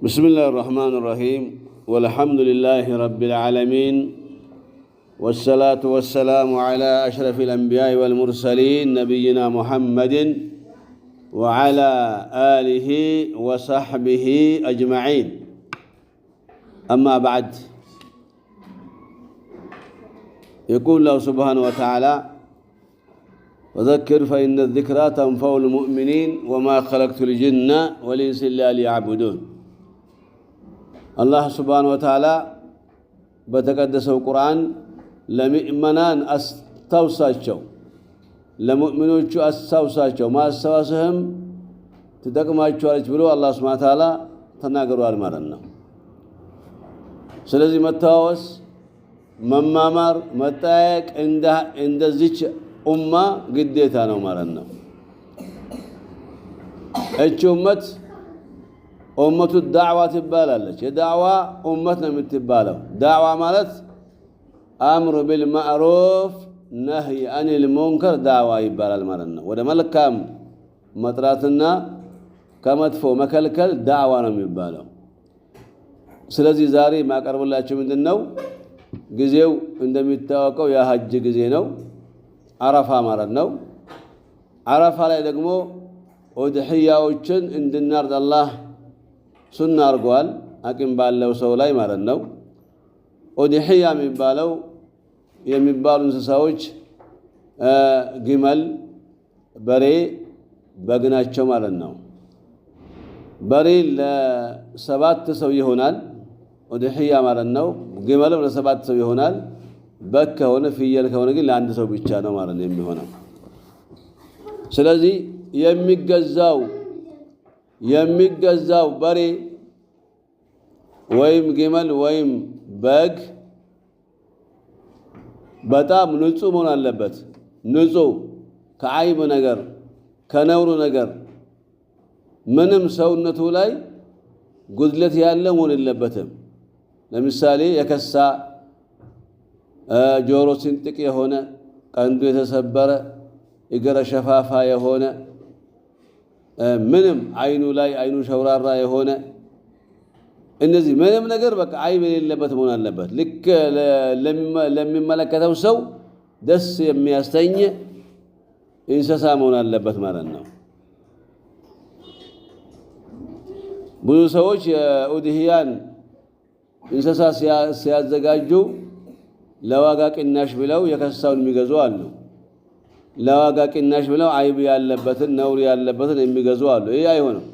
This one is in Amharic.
بسم الله الرحمن الرحيم والحمد لله رب العالمين والصلاة والسلام على أشرف الأنبياء والمرسلين نبينا محمد وعلى آله وصحبه أجمعين أما بعد يقول الله سبحانه وتعالى وذكر فإن الذكرى تنفع المؤمنين وما خلقت الجن والإنس إلا ليعبدون الله سبحانه وتعالى بتقدسه القرآن لمؤمنان أستوصاቸው ለሙእሚኖቹ አስተውሳቸው ማስተዋሰህም ትጠቅማቸዋለች ብሎ አላህ Subhanahu Wa Ta'ala ተናግሯል ማለት ነው። ስለዚህ መታወስ መማማር መጠያየቅ እንደዚች ኡማ ግዴታ ነው ማለት ነው። እቺ ኡመቱ ዳዕዋ ትባላለች። የዳዕዋ ኡመት ነው የምትባለው። ዳዕዋ ማለት አምሩ ቢልማዕሩፍ ነህይ አኒል ሙንከር ዳዕዋ ይባላል ማለት ነው። ወደ መልካም መጥራትና ከመጥፎ መከልከል ዳዕዋ ነው የሚባለው። ስለዚህ ዛሬ ማቀርብላችሁ ምንድነው? ጊዜው እንደሚታወቀው የሐጅ ጊዜ ነው። አረፋ ማለት ነው። አረፋ ላይ ደግሞ ኡድሂያዎችን እንድናርድ አላህ ሱና አርጓል አቂም ባለው ሰው ላይ ማለት ነው። ኡድሂያ የሚባሉ እንስሳዎች ግመል፣ በሬ፣ በግ ናቸው ማለት ነው። በሬ ለሰባት ሰው ይሆናል ኡድሂያ ማለት ነው። ግመልም ለሰባት ሰው ይሆናል። በግ ከሆነ ፍየል ከሆነ ግን ለአንድ ሰው ብቻ ነው ማለት ነው የሚሆነው። ስለዚህ የሚገዛው በሬ ወይም ግመል ወይም በግ በጣም ንጹህ መሆን አለበት። ንጹህ ከዓይብ ነገር ከነውር ነገር ምንም ሰውነቱ ላይ ጉድለት ያለ መሆን የለበትም። ለምሳሌ የከሳ ጆሮ ስንጥቅ የሆነ ቀንዱ የተሰበረ እግረ ሸፋፋ የሆነ ምንም አይኑ ሸውራራ የሆነ እነዚህ ምንም ነገር በቃ አይብ የሌለበት መሆን አለበት። ልክ ለሚመለከተው ሰው ደስ የሚያሰኝ እንስሳ መሆን አለበት ማለት ነው። ብዙ ሰዎች የኡድሂያን እንስሳ ሲያዘጋጁ ለዋጋ ቅናሽ ብለው የከሳውን የሚገዙ አሉ። ለዋጋ ቅናሽ ብለው አይብ ያለበትን ነውር ያለበትን የሚገዙ አሉ። ይሄ አይሆንም።